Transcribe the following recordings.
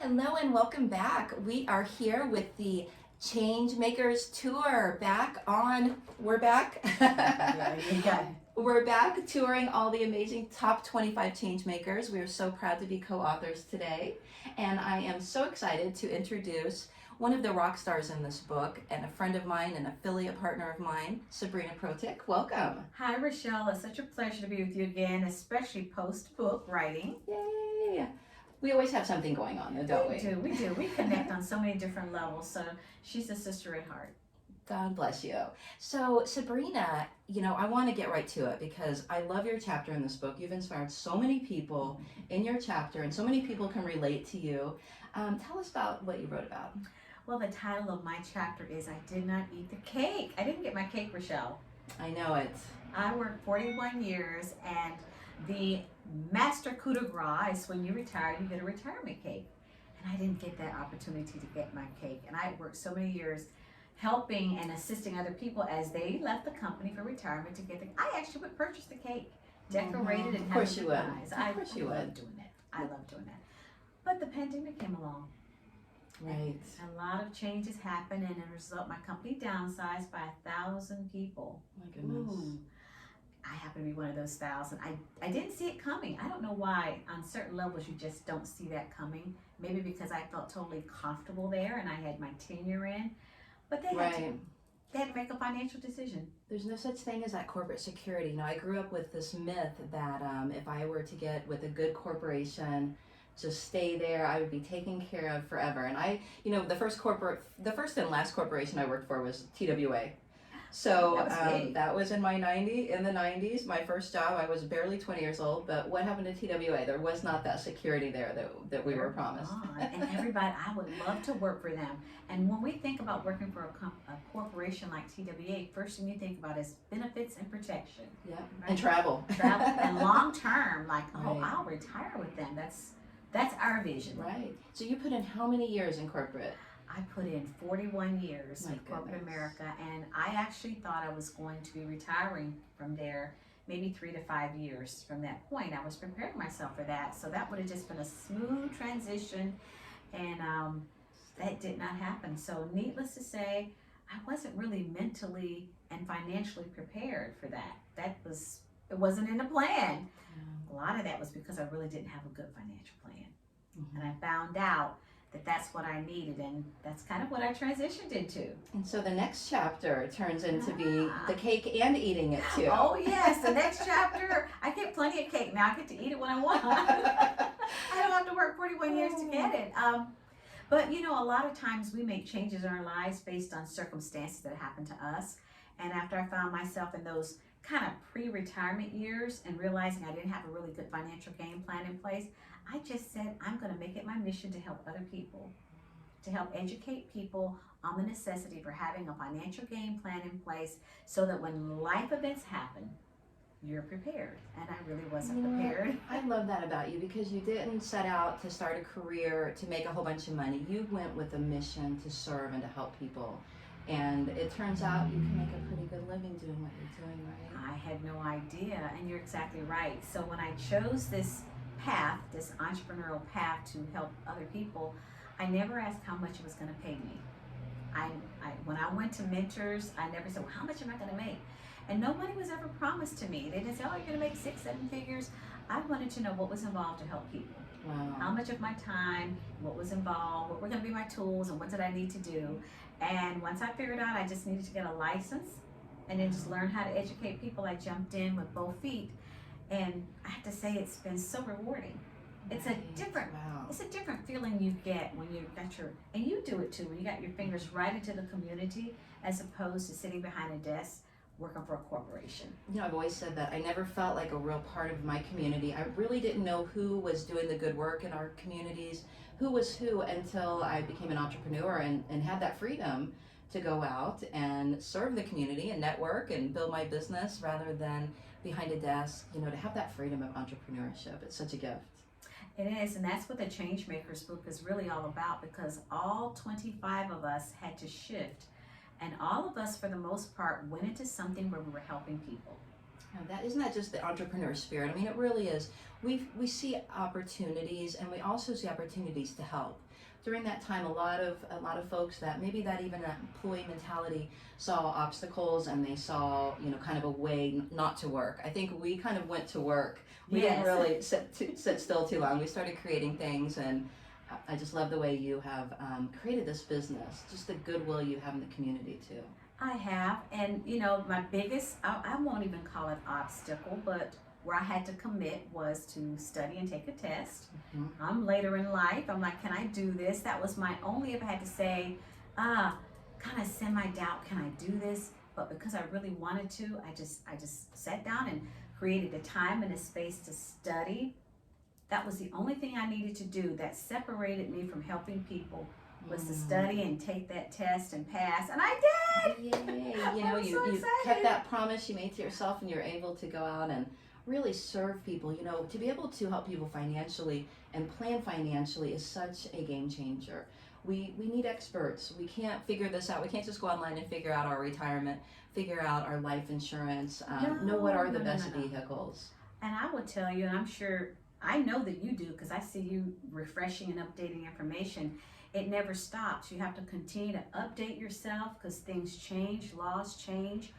Hello and welcome back. We are here with the Change Makers Tour. We're back. Yeah. We're back touring all the amazing top 25 change makers. We are so proud to be co-authors today. And I am so excited to introduce one of the rock stars in this book and a friend of mine, an affiliate partner of mine, Sabrina Protic. Welcome. Hi, Rochelle. It's such a pleasure to be with you again, especially post-book writing. Yay! We always have something going on, though, don't we? We do. We connect on so many different levels. So she's a sister at heart. God bless you. So, Sabrina, I want to get right to it because I love your chapter in this book. You've inspired so many people in your chapter, and so many people can relate to you. Tell us about what you wrote about. Well, the title of my chapter is I Did Not Eat the Cake. I didn't get my cake, Rochelle. I know it. I worked 41 years, and the master coup de grace is when you retire, you get a retirement cake. And I didn't get that opportunity to get my cake. And I worked so many years helping and assisting other people as they left the company for retirement to get the. I actually would purchase the cake, decorated, and Of course have you it would. nice. Of course you love would. doing that. I love doing that. But the pandemic came along. Right. A lot of changes happened, and as a result, my company downsized by 1,000 people. My goodness. Ooh. I happen to be one of those 1,000. I didn't see it coming. I don't know why. On certain levels, you just don't see that coming. Maybe because I felt totally comfortable there and I had my tenure in. But they had to make a financial decision. There's no such thing as that corporate security. I grew up with this myth that if I were to get with a good corporation, just stay there, I would be taken care of forever. And the first and last corporation I worked for was TWA. So that was in the 90s. My first job, I was barely 20 years old, but what happened to TWA? There was not that security there that we were promised. And everybody, I would love to work for them. And when we think about working for a corporation like TWA, first thing you think about is benefits and protection. Yeah, right? and travel. And long term, like, Right. I'll retire with them. That's our vision. Right. So you put in how many years in corporate? I put in 41 years My in corporate goodness. America, and I actually thought I was going to be retiring from there maybe 3 to 5 years from that point. I was preparing myself for that, so that would have just been a smooth transition, and that did not happen. So needless to say, I wasn't really mentally and financially prepared for that. It wasn't in the plan. A lot of that was because I really didn't have a good financial plan. Mm-hmm. And I found out that that's what I needed, and that's kind of what I transitioned into. And so the next chapter turns into be the cake and eating it too. Oh yes, the next chapter, I get plenty of cake now. I get to eat it when I want. I don't have to work 41 years to get it. But a lot of times we make changes in our lives based on circumstances that happen to us. And after I found myself in those kind of pre-retirement years and realizing I didn't have a really good financial game plan in place, I just said, I'm going to make it my mission to help other people, to help educate people on the necessity for having a financial game plan in place so that when life events happen, you're prepared. And I really wasn't prepared. I love that about you because you didn't set out to start a career to make a whole bunch of money. You went with a mission to serve and to help people. And it turns out you can make a pretty good living doing what you're doing, right? I had no idea, and you're exactly right. So when I chose this path, this entrepreneurial path to help other people, I never asked how much it was going to pay me. When I went to mentors, I never said, well, how much am I going to make? And no money was ever promised to me. They didn't say, oh, you're going to make 6-7 figures. I wanted to know what was involved to help people. Wow. How much of my time, what was involved, what were going to be my tools, and what did I need to do? And once I figured out I just needed to get a license and then just learn how to educate people, I jumped in with both feet. And I have to say, it's been so rewarding. It's a different feeling you get when you got and you do it too, when you got your fingers right into the community as opposed to sitting behind a desk working for a corporation. I've always said that I never felt like a real part of my community. I really didn't know who was doing the good work in our communities, who was who, until I became an entrepreneur and had that freedom to go out and serve the community and network and build my business rather than behind a desk, to have that freedom of entrepreneurship. It's such a gift. It is, and that's what the Changemakers book is really all about, because all 25 of us had to shift, and all of us, for the most part, went into something where we were helping people. That isn't that just the entrepreneur spirit? I mean, it really is. We see opportunities, and we also see opportunities to help. During that time, a lot of folks that maybe that even that employee mentality saw obstacles, and they saw kind of a way not to work. I think we kind of went to work. We didn't Yes. really sit still too long. We started creating things, and I just love the way you have created this business. Just the goodwill you have in the community too. I have, and my biggest, I won't even call it obstacle, but where I had to commit was to study and take a test. Mhm. I'm later in life. I'm like, can I do this? That was my only, if I had to say, kind of semi-doubt, can I do this? But because I really wanted to, I just sat down and created a time and a space to study. That was the only thing I needed to do that separated me from helping people was to study and take that test and pass, and I did. Yay! I'm so You excited. kept that promise you made to yourself, and you're able to go out and really serve people. To be able to help people financially and plan financially is such a game changer. We need experts. We can't figure this out. We can't just go online and figure out our retirement, figure out our life insurance, know what are the best No. vehicles. And I will tell you, and I'm sure I know that you do because I see you refreshing and updating information. It never stops. You have to continue to update yourself because things change, laws change,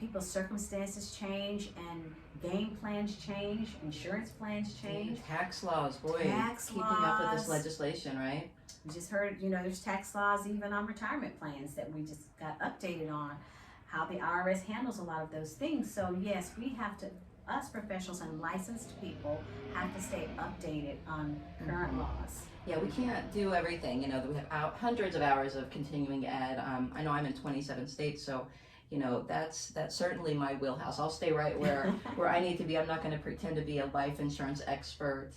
people's circumstances change, and game plans change, insurance plans change. Tax laws, boy, Tax keeping up with this laws. legislation, right? We just heard, there's tax laws even on retirement plans that we just got updated on, how the IRS handles a lot of those things. So yes, we have to, us professionals and licensed people have to stay updated on current laws. Yeah, we can't do everything. We have hundreds of hours of continuing ed. I know I'm in 27 states, so that's certainly my wheelhouse. I'll stay right where I need to be. I'm not going to pretend to be a life insurance expert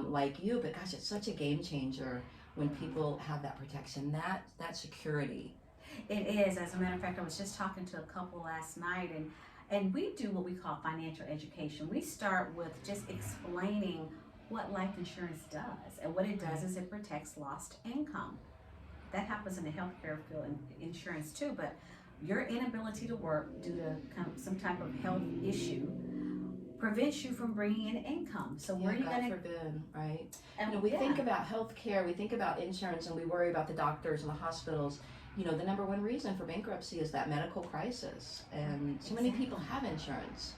like you, but gosh, it's such a game changer when people have that protection, that security. It is. As a matter of fact, I was just talking to a couple last night, and we do what we call financial education. We start with just explaining what life insurance does, and what it does is it protects lost income. That happens in the healthcare field and insurance too, but your inability to work due to kind of some type of health issue prevents you from bringing in income. So where are you God going to? forbid, right? And We think about healthcare, we think about insurance, and we worry about the doctors and the hospitals. The number one reason for bankruptcy is that medical crisis, and so many people have insurance,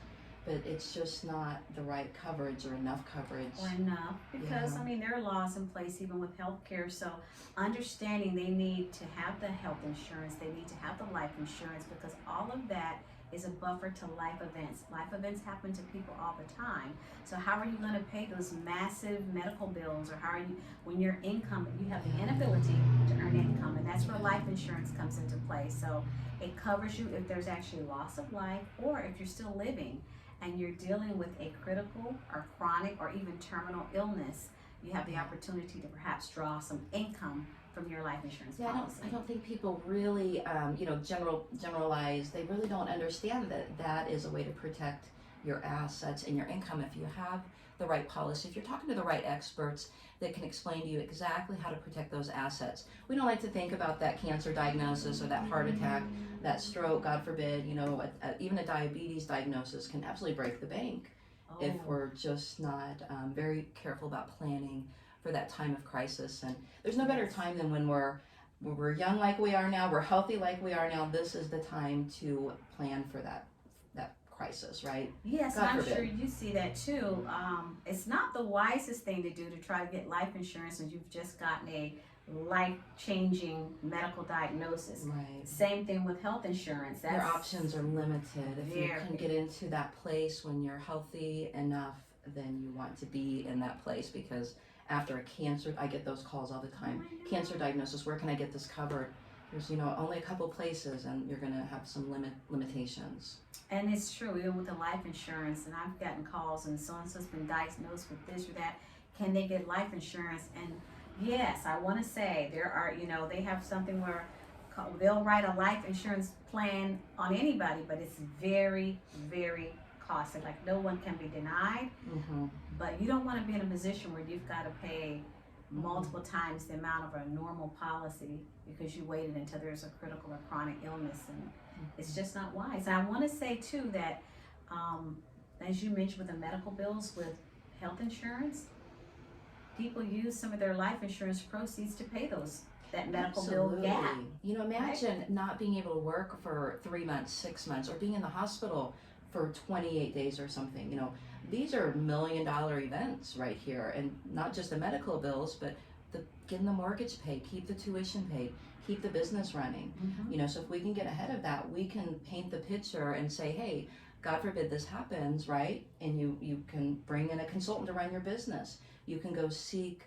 but it's just not the right coverage or enough coverage. Or enough, because Yeah. I mean there are laws in place even with healthcare. So understanding they need to have the health insurance, they need to have the life insurance, because all of that is a buffer to life events. Life events happen to people all the time. So how are you going to pay those massive medical bills, or how are you, when your income, you have the inability to earn income, and that's where life insurance comes into play. So it covers you if there's actually loss of life, or if you're still living and you're dealing with a critical or chronic or even terminal illness, you have the opportunity to perhaps draw some income from your life insurance policy. I don't think people really, generalize. They really don't understand that is a way to protect your assets and your income if you have the right policy. If you're talking to the right experts that can explain to you exactly how to protect those assets. We don't like to think about that cancer diagnosis or that heart attack, that stroke, God forbid. Even a diabetes diagnosis can absolutely break the bank if we're just not very careful about planning for that time of crisis. And there's no better time than when we're young like we are now, we're healthy like we are now. This is the time to plan for that crisis, right? Yes, God I'm forbid. sure you see that too. It's not the wisest thing to do to try to get life insurance when you've just gotten a life-changing medical diagnosis. Right. Same thing with health insurance. Your options are limited. If you Very. can get into that place when you're healthy enough, then you want to be in that place, because after a cancer, I get those calls all the time. I know. Cancer diagnosis, where can I get this covered? There's only a couple places, and you're going to have some limitations. And it's true, even with the life insurance, and I've gotten calls and so-and-so's been diagnosed with this or that. Can they get life insurance? And yes, I want to say there are, they have something where they'll write a life insurance plan on anybody, but it's very, very costly. Like no one can be denied, Mm-hmm. but you don't want to be in a position where you've got to pay multiple times the amount of a normal policy because you waited until there's a critical or chronic illness, and it's just not wise. And I want to say too that as you mentioned with the medical bills, with health insurance, people use some of their life insurance proceeds to pay that medical bill gap. You know, imagine not being able to work for 3 months, 6 months, or being in the hospital for 28 days or something. You know, these are $1 million events right here, and not just the medical bills, but getting the mortgage paid, keep the tuition paid, keep the business running. Mm-hmm. You know, so if we can get ahead of that, we can paint the picture and say, hey, God forbid this happens, right? And you can bring in a consultant to run your business. You can go seek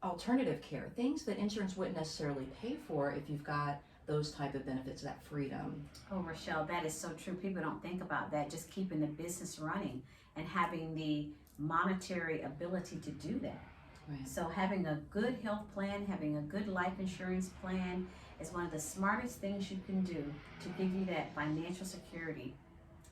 alternative care, things that insurance wouldn't necessarily pay for if you've got those type of benefits, that freedom. Oh, Rochelle, that is so true. People don't think about that, just keeping the business running and having the monetary ability to do that. Right. So having a good health plan, having a good life insurance plan is one of the smartest things you can do to give you that financial security.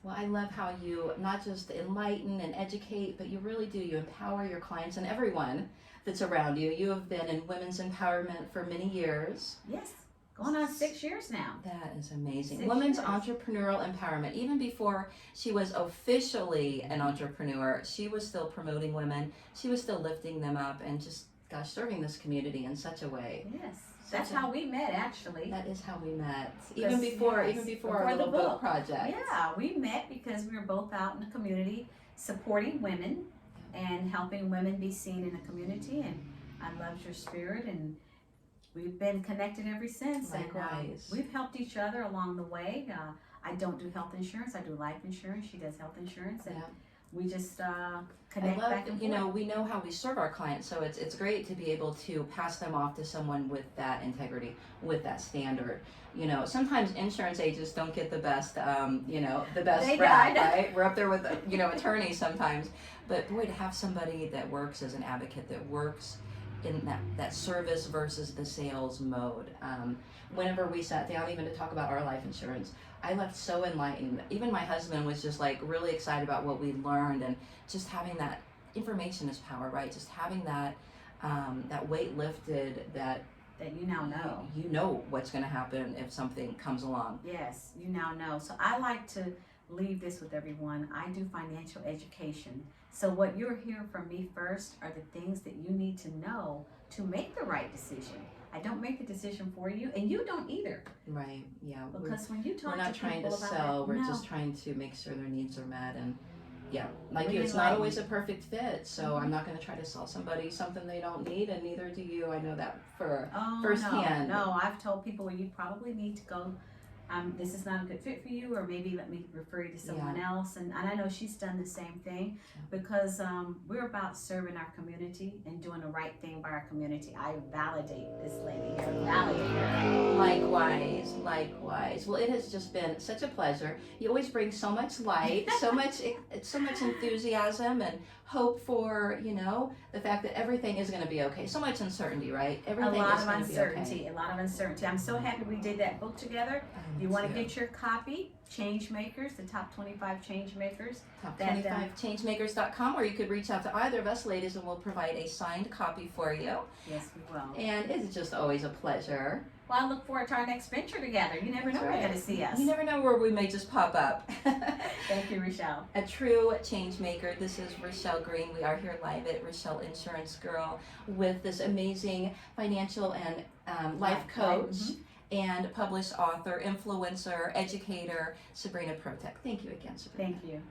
Well, I love how you not just enlighten and educate, but you really do. You empower your clients and everyone that's around you. You have been in women's empowerment for many years. Yes, going on 6 years now. That is amazing. 6 Women's years. entrepreneurial empowerment. Even before she was officially an entrepreneur, she was still promoting women. She was still lifting them up and just, gosh, serving this community in such a way. Yes, that's how we met, actually. That is how we met. Even before Before our the little book project. Yeah, we met because we were both out in the community supporting women and helping women be seen in the community. And I loved your spirit, and we've been connected ever since. Likewise. And we've helped each other along the way. I don't do health insurance. I do life insurance. She does health insurance. And we just connect back and forth. You know, we know how we serve our clients, so it's great to be able to pass them off to someone with that integrity, with that standard. You know, sometimes insurance agents don't get the best, the best rap, right? We're up there with, attorneys sometimes. But boy, to have somebody that works as an advocate, that works in that service versus the sales mode. Whenever we sat down even to talk about our life insurance, I left so enlightened. Even my husband was just like really excited about what we learned, and just having that information is power, right? Just having that weight lifted, that you now know. You know what's going to happen if something comes along. Yes, you now know. So I like to leave this with everyone. I do financial education. So what you're hearing from me first are the things that you need to know to make the right decision. I don't make the decision for you, and you don't either. Right, yeah. Because when you talk to people we're not trying to sell, we're just trying to make sure their needs are met. And like you, it's not always a perfect fit, so I'm not going to try to sell somebody something they don't need, and neither do you. I know that firsthand. No, I've told people, well, you probably need to go, this is not a good fit for you, or maybe let me refer you to someone else. And I know she's done the same thing, because we're about serving our community and doing the right thing by our community. I validate this lady here, validate her. Likewise. Well, it has just been such a pleasure. You always bring so much light, so much enthusiasm and hope for, the fact that everything is going to be okay. So much uncertainty, right? Everything a lot is of going uncertainty, to be okay. A lot of uncertainty. I'm so happy we did that book together. You want to get your copy, Change Makers, the top 25 change makers. Top25changemakers.com, or you could reach out to either of us ladies and we'll provide a signed copy for you. Yes, we will. And it's just always a pleasure. Well, I look forward to our next venture together. You never know where you're going to see us. You never know where we may just pop up. Thank you, Rochelle. A true change maker. This is Rochelle Green. We are here live at Rochelle Insurance Girl with this amazing financial and life coach and published author, influencer, educator, Sabrina Protic. Thank you again, Sabrina. Thank you.